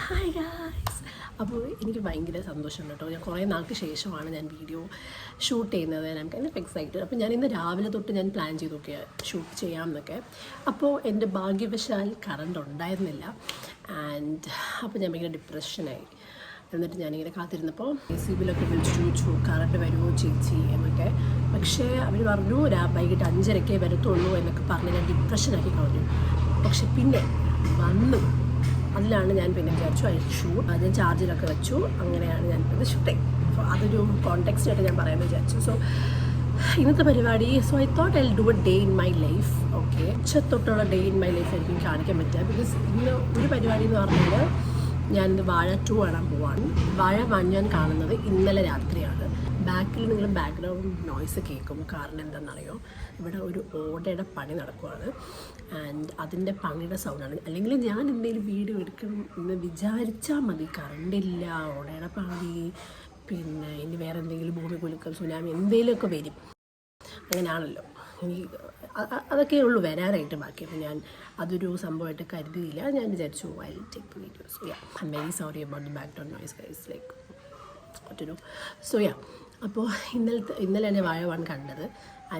Hi guys. അപ്പോൾ എനിക്ക് ഭയങ്കര സന്തോഷമുണ്ട് കേട്ടോ. ഞാൻ കുറേ നാൾക്ക് ശേഷമാണ് ഞാൻ വീഡിയോ ഷൂട്ട് ചെയ്യുന്നത്. ഞാൻ കൈൻഡ് ഓഫ് എക്സൈറ്റഡ്. അപ്പോൾ ഞാൻ ഇന്ന് രാവിലെ തൊട്ട് ഞാൻ പ്ലാൻ ചെയ്ത് നോക്കിയാൽ ഷൂട്ട് ചെയ്യാമെന്നൊക്കെ. അപ്പോൾ എൻ്റെ ഭാഗ്യവശാൽ കറണ്ട് ഉണ്ടായിരുന്നില്ല. അപ്പോൾ ഞാൻ ഭയങ്കര ഡിപ്രഷനായി. എന്നിട്ട് ഞാനിങ്ങനെ കാത്തിരുന്നപ്പോൾ CBലൊക്കെ വിളിച്ചു ചോദിച്ചു കറണ്ട് വരുമോ ചേച്ചി എന്നൊക്കെ. പക്ഷേ അവർ പറഞ്ഞു വൈകിട്ട് 5:30 വരത്തുള്ളൂ എന്നൊക്കെ പറഞ്ഞ് ഞാൻ ഡിപ്രഷനാക്കി കളഞ്ഞു. പക്ഷെ പിന്നെ വന്നു. അതിലാണ് ഞാൻ പിന്നെ വിചാരിച്ചു ഞാൻ ചാർജിലൊക്കെ വെച്ചു. അങ്ങനെയാണ് ഞാൻ ഇത് ഷൂട്ട് ചെയ്യും. അപ്പോൾ അതൊരു കോണ്ടെക്സ്റ്റായിട്ട് ഞാൻ പറയാമെന്ന് വിചാരിച്ചു. സോ ഇന്നത്തെ പരിപാടി I thought I do a day in my life. Okay, ഉച്ചത്തൊട്ടുള്ള ഡേ ഇൻ മൈ ലൈഫ് എനിക്ക് കാണിക്കാൻ പറ്റുക. ബിക്കോസ് ഇന്ന് ഒരു പരിപാടി എന്ന് പറഞ്ഞാൽ ഞാനിത് വാഴ 2 കാണാൻ പോവാണ്. വാഴ 1 ഞാൻ കാണുന്നത് ഇന്നലെ രാത്രിയാണ്. ബാക്കിൽ നിങ്ങൾ ബാക്ക്ഗ്രൗണ്ട് നോയ്സ് കേൾക്കും. കാരണം എന്താണെന്നറിയോ, ഇവിടെ ഒരു ഓടയുടെ പണി നടക്കുവാണ്. അതിൻ്റെ പണിയുടെ സൗണ്ടാണ്. അല്ലെങ്കിൽ ഞാൻ എന്തെങ്കിലും വീഡിയോ എടുക്കണം എന്ന് വിചാരിച്ചാൽ മതി, കറണ്ടില്ല, ഓടയുടെ പണി, പിന്നെ ഇനി വേറെ എന്തെങ്കിലും ഭൂമി കുലുക്കം, സുനാമി എന്തെങ്കിലുമൊക്കെ വരും. അങ്ങനെയാണല്ലോ. എനിക്ക് അതൊക്കെ ഉള്ളൂ വരാനായിട്ട്. ബാക്കി അപ്പോൾ ഞാൻ അതൊരു സംഭവമായിട്ട് കരുതിയില്ല. ഞാൻ വിചാരിച്ചു I will take videos. I am very sorry about the background noise guys, like ഒറ്റൊരു അപ്പോൾ ഇന്നലെയാണ് വാഴ 1 കണ്ടത്.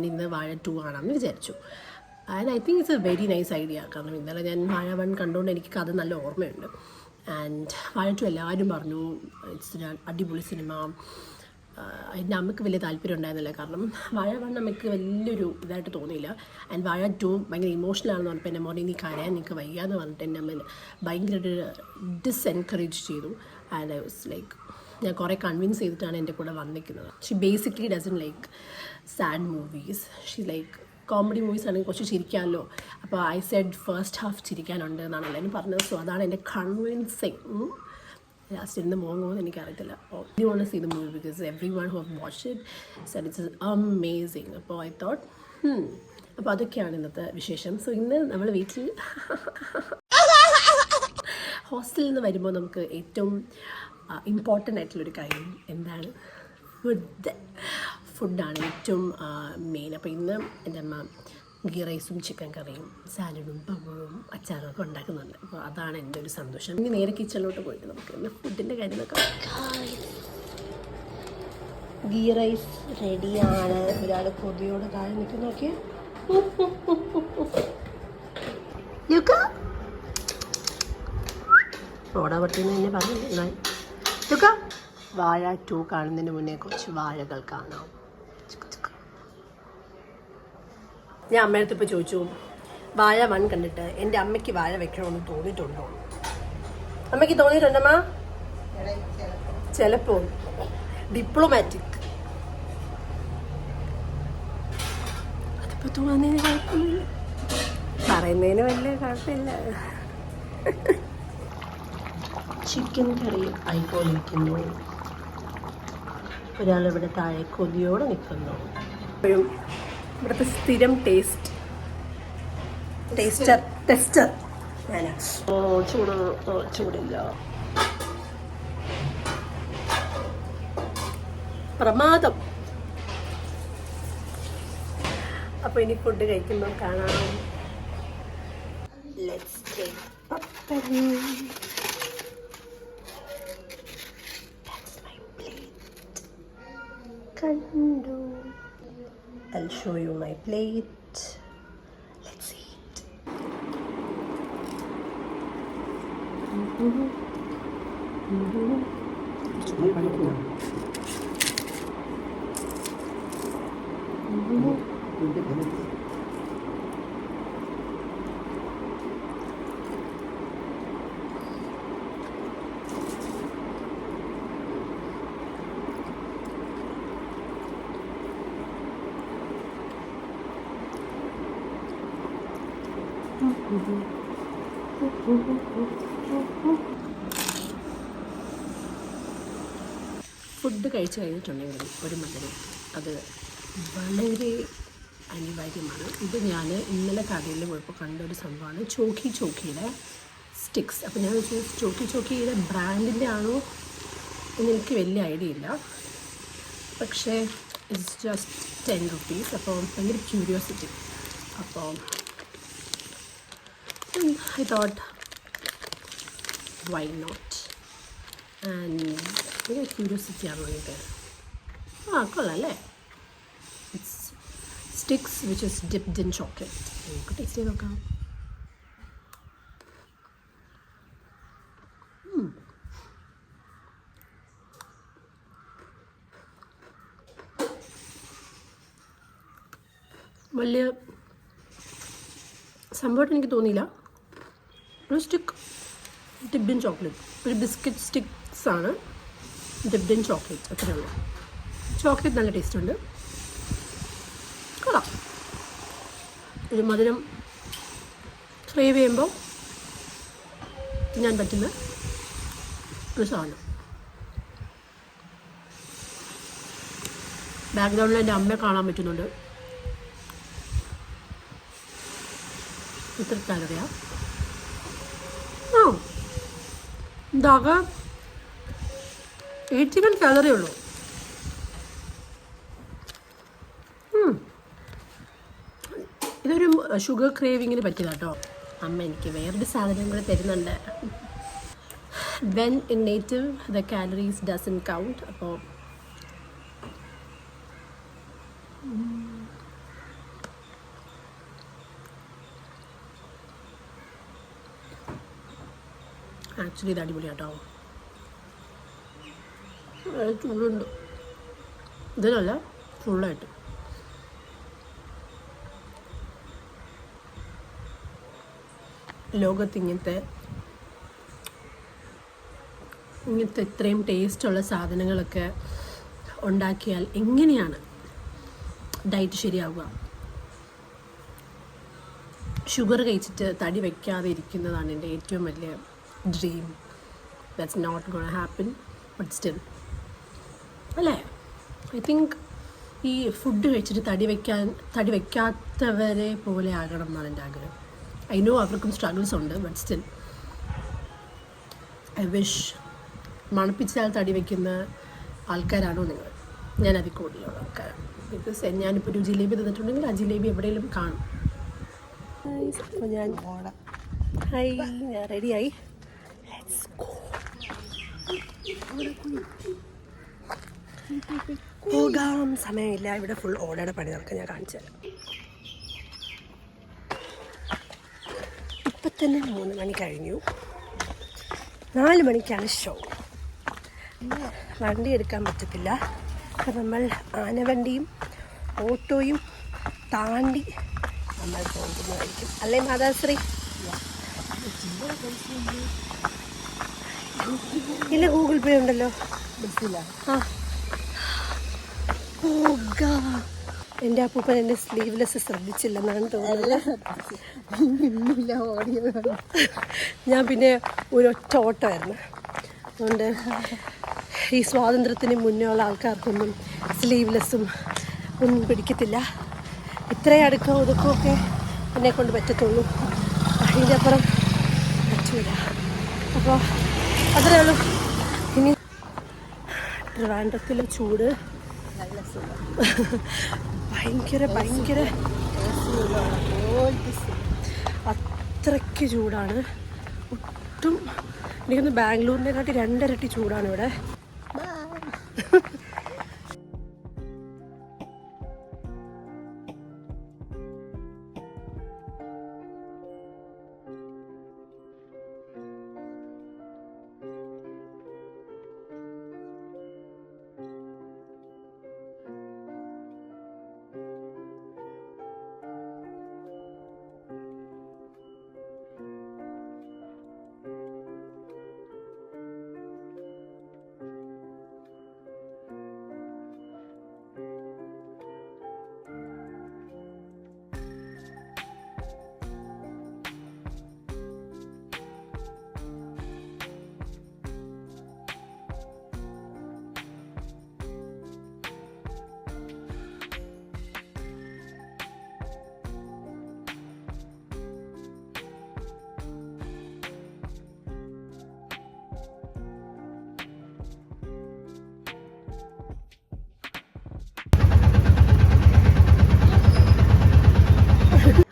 ഇന്ന് വാഴ 2 കാണാമെന്ന് വിചാരിച്ചു. I think it's A very nice idea. കാരണം ഇന്നലെ ഞാൻ വാഴ 1 കണ്ടുകൊണ്ട് എനിക്ക് കഥ നല്ല ഓർമ്മയുണ്ട്. വാഴ 2 എല്ലാവരും പറഞ്ഞു ഇറ്റ്സ് അടിപൊളി സിനിമ. എൻ്റെ അമ്മയ്ക്ക് വലിയ താല്പര്യം ഉണ്ടായിരുന്നില്ല. കാരണം വാഴ 1 അമ്മയ്ക്ക് വലിയൊരു ഇതായിട്ട് തോന്നിയില്ല. വാഴ 2 ഭയങ്കര ഇമോഷണലാണെന്ന് പറഞ്ഞപ്പോൾ എൻ്റെ മോർണിംഗ് നീ കരയാൻ നിനക്ക് വയ്യാന്ന് പറഞ്ഞിട്ട് എൻ്റെ അമ്മ ഭയങ്കരമായിട്ട് ഡിസ്എൻകറേജ് ചെയ്തു. ഐ വാസ് ലൈക്ക്, ഞാൻ കുറേ കൺവിൻസ് ചെയ്തിട്ടാണ് എൻ്റെ കൂടെ വന്നിരിക്കുന്നത്. She basically doesn't like sad movies. She like comedy movies ആണെങ്കിൽ കുറച്ച് ചിരിക്കാമല്ലോ. അപ്പോൾ ഐ സെഡ് ഫസ്റ്റ് ഹാഫ് ചിരിക്കാനുണ്ട് എന്നാണ് എല്ലാവരും പറഞ്ഞത്. സോ അതാണ് എൻ്റെ കൺവിൻസിങ്. ലാസ്റ്റ് ഇന്ന് പോകുമെന്ന് എനിക്കറിയത്തില്ല. You want to see the movie because everyone who have watched it said it's amazing. അപ്പോൾ ഐ തോട്ട് അപ്പോൾ അതൊക്കെയാണ് ഇന്നത്തെ വിശേഷം. സോ ഇന്ന് നമ്മൾ വീട്ടിൽ ഹോസ്റ്റലിൽ നിന്ന് വരുമ്പോൾ നമുക്ക് ഏറ്റവും ഇമ്പോർട്ടൻ്റ് ആയിട്ടുള്ളൊരു കാര്യം എന്താണ്? ഫുഡാണ് ഏറ്റവും മെയിൻ. അപ്പോൾ ഇന്ന് എൻ്റെ അമ്മ ഗീ റൈസും ചിക്കൻ കറിയും സാലഡും പപ്പടവും അച്ചാറും ഒക്കെ ഉണ്ടാക്കുന്നുണ്ട്. അപ്പോൾ അതാണ് എൻ്റെ ഒരു സന്തോഷം. ഇനി നേരെ കിച്ചണിലോട്ട് പോയിട്ട് നമുക്ക് ഇന്ന് ഫുഡിൻ്റെ കാര്യം നോക്കാം. ഗീ റൈസ് റെഡിയാണ്. ഒരാൾ കൊതിയോടെ താഴെ നിൽക്കുന്ന നോക്കിയേ. ഓടാ പട്ടിയെന്ന് തന്നെ പറഞ്ഞു. വാഴ 2 കാണുന്നതിന് മുന്നേ കുറച്ച് വാഴകൾ കാണാം. ഞാൻ അമ്മയടുത്ത് ഇപ്പോൾ ചോദിച്ചു വാഴ 1 കണ്ടിട്ട് എൻ്റെ അമ്മയ്ക്ക് വാഴ വെക്കണമെന്ന് തോന്നിയിട്ടുണ്ടോ? അമ്മയ്ക്ക് തോന്നിയിട്ടുണ്ടമ്മ? ചിലപ്പോൾ ഡിപ്ലോമാറ്റിക്. അതിപ്പോൾ തോന്നുന്നതിന് കുഴപ്പമില്ല, പറയുന്നതിന് വലിയ കുഴപ്പമില്ല. ചിക്കൻ കറി ആയിക്കൊണ്ടിരിക്കുന്നു. ഒരാളിവിടെ താഴെ കൊതിയോടെ നിൽക്കുന്നു. എപ്പോഴും ഇവിടുത്തെ സ്ഥിരം ടെസ്റ്റർ ഞാനാ. ചൂടില്ല, പ്രമാദം. അപ്പോൾ ഇനി ഫുഡ് കഴിക്കുമ്പോൾ കാണാം. Let's take pappadam. Kandu. I'll show you my plate. Let's eat. Food കഴിച്ചു കഴിഞ്ഞിട്ടുണ്ടെങ്കിൽ ഒരു മധുരം അത് വളരെ അനിവാര്യമാണ്. ഇത് ഞാൻ ഇന്നലെ കടയിൽ പോയപ്പോൾ കണ്ടൊരു സംഭവമാണ് ചോക്കിയുടെ സ്റ്റിക്സ്. അപ്പോൾ ഞാൻ ചോക്കിയുടെ ബ്രാൻഡിൻ്റെ ആണോ എന്നെനിക്ക് വലിയ ഐഡിയ ഇല്ല. പക്ഷേ ഇറ്റ്സ് ജസ്റ്റ് 10 rupees. അപ്പോൾ ഭയങ്കര ക്യൂരിയോസിറ്റി. അപ്പോൾ I thought why not. And ഒരു ക്യൂരിയോസിറ്റി ആണോ എനിക്ക്? കൊള്ളാം അല്ലേ? It's sticks which is dipped in chocolate. നമുക്ക് ടേസ്റ്റ് ചെയ്ത് നോക്കാം. വലിയ സംഭവമായിട്ട് എനിക്ക് തോന്നിയില്ല. ഒരു സ്റ്റിക്ക് ഡിപ്ഡ് ഇൻ ചോക്ലേറ്റ്, ഒരു ബിസ്ക്കറ്റ് സ്റ്റിക്സ് ആണ് ഡിപ്ഡ് ഇൻ ചോക്ലേറ്റ്, അത്രയേ ഉള്ളൂ. ചോക്ലേറ്റ് നല്ല ടേസ്റ്റ് ഉണ്ട്, കൊള്ളാം. ഒരു മധുരം ക്രേവ് ചെയ്യുമ്പോൾ തിന്നാൻ പറ്റുന്ന ഒരു സാധനം. ബാക്ക്ഗ്രൗണ്ടിൽ എൻ്റെ അമ്മയെ കാണാൻ പറ്റുന്നുണ്ട്. ഇത്ര കാലറിയാ? ഇതാകെ 81 കാലറി ഉള്ളൂ. ഇതൊരു ഷുഗർ ക്രേവിങ്ങിന് പറ്റിയതാട്ടോ. അമ്മ എനിക്ക് വേറൊരു സാധനം കൂടെ തരുന്നുണ്ട്. When in native the calories doesn't count. അപ്പോൾ ആക്ച്വലി ഇത് അടിപൊളിയാട്ടോ. ചൂടുണ്ട് ഇതിനല്ല, ഫുള്ളായിട്ട്. ലോകത്ത് ഇങ്ങനത്തെ ഇത്രയും ടേസ്റ്റുള്ള സാധനങ്ങളൊക്കെ ഉണ്ടാക്കിയാൽ എങ്ങനെയാണ് ഡയറ്റ് ശരിയാവുക? ഷുഗർ കഴിച്ചിട്ട് തടി വയ്ക്കാതെ ഇരിക്കുന്നതാണ് എൻ്റെ ഏറ്റവും വലിയ dream. That's not gonna happen, but still അല്ലേ? ഐ തിങ്ക് ഈ ഫുഡ് കഴിച്ചിട്ട് തടി വയ്ക്കാത്തവരെ പോലെ ആകണം എന്നാണ് എൻ്റെ ആഗ്രഹം. ഐ നോ അവർക്കും സ്ട്രഗിൾസ് ഉണ്ട്, ബട്ട് സ്റ്റിൽ ഐ വിഷ്. മണപ്പിച്ചാൽ തടി വയ്ക്കുന്ന ആൾക്കാരാണോ നിങ്ങൾ? ഞാൻ അതിൽ കൂടുതലുള്ള ആൾക്കാരാണ്. ബിക്കോസ് ഞാനിപ്പോൾ ഒരു ജിലേബി തന്നിട്ടുണ്ടെങ്കിൽ ആ ജിലേബി എവിടെയെങ്കിലും കാണും. അപ്പോൾ ഞാൻ റെഡിയായി. പോകാം, സമയമില്ല. ഇവിടെ ഫുൾ ഓടയുടെ പണി നടക്കാൻ ഞാൻ കാണിച്ചു തരാം. ഇപ്പം തന്നെ 3 മണി കഴിഞ്ഞു. 4 മണിക്കാണ് ഷോ. വണ്ടി എടുക്കാൻ പറ്റത്തില്ല. അപ്പം നമ്മൾ ആനവണ്ടിയും ഓട്ടോയും താണ്ടി നമ്മൾ പോകുന്നതായിരിക്കും. അല്ലേ മാതാശ്രീ? ഇല്ല, ഗൂഗിൾ പേ ഉണ്ടല്ലോ. എൻ്റെ അപ്പൂപ്പൻ എൻ്റെ സ്ലീവ്ലെസ് ശ്രദ്ധിച്ചില്ലെന്നാണ് തോന്നുന്നത്. ഞാൻ പിന്നെ ഒരൊറ്റ ഓട്ടമായിരുന്നു. അതുകൊണ്ട് ഈ സ്വാതന്ത്ര്യത്തിന് മുന്നേ ഉള്ള ആൾക്കാർക്കൊന്നും സ്ലീവ്ലെസ്സും ഒന്നും പിടിക്കത്തില്ല. ഇത്രയും അടുക്കോ ഒതുക്കമൊക്കെ എന്നെ കൊണ്ട് പറ്റത്തുള്ളൂ, അതിൻ്റെ അപ്പുറം പറ്റൂല. അപ്പോൾ അത്രേ ഉള്ളൂ. ഇനി ട്രിവാൻഡ്രത്തിലെ ചൂട് ഭയങ്കര അത്രയ്ക്ക് ചൂടാണ്. ഒട്ടും എനിക്കൊന്ന് ബാംഗ്ലൂരിനെക്കാട്ടി 2 ഇരട്ടി ചൂടാണ് ഇവിടെ.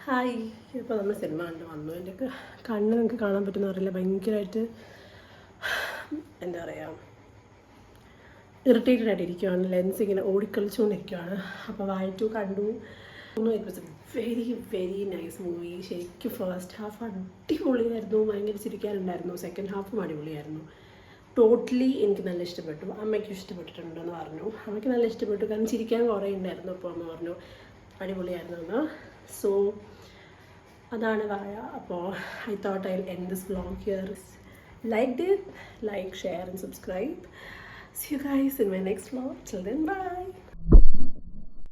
ഹായ്. ഇപ്പോൾ നമ്മൾ സിനിമ കണ്ട് വന്നു. എൻ്റെ കണ്ണ് നിങ്ങൾക്ക് കാണാൻ പറ്റുന്ന അറിയില്ല, ഭയങ്കരമായിട്ട് എന്താ പറയുക, ഇറിറ്റേറ്റഡ് ആയിട്ടിരിക്കുകയാണ്. ലെൻസ് ഇങ്ങനെ ഓടിക്കളിച്ചുകൊണ്ടിരിക്കുകയാണ്. അപ്പോൾ വാഴ 2 കണ്ടു. It was A very very nice movie. ശരിക്കും ഫസ്റ്റ് ഹാഫ് അടിപൊളിയായിരുന്നു, ഭയങ്കര ചിരിക്കാനുണ്ടായിരുന്നു. സെക്കൻഡ് ഹാഫും അടിപൊളിയായിരുന്നു. ടോട്ടലി എനിക്ക് നല്ല ഇഷ്ടപ്പെട്ടു. അമ്മയ്ക്കും ഇഷ്ടപ്പെട്ടിട്ടുണ്ടെന്ന് പറഞ്ഞു. അമ്മയ്ക്ക് നല്ല ഇഷ്ടപ്പെട്ടു, കാരണം ചിരിക്കാൻ കുറേ ഉണ്ടായിരുന്നു. അപ്പോൾ അമ്മ പറഞ്ഞു അടിപൊളിയായിരുന്നു എന്ന്. സോ അതാണ് വാഴ. അപ്പോൾ I thought I end this vlog here. Liked it, like, share and subscribe. See you guys in my next vlog. Till then, bye.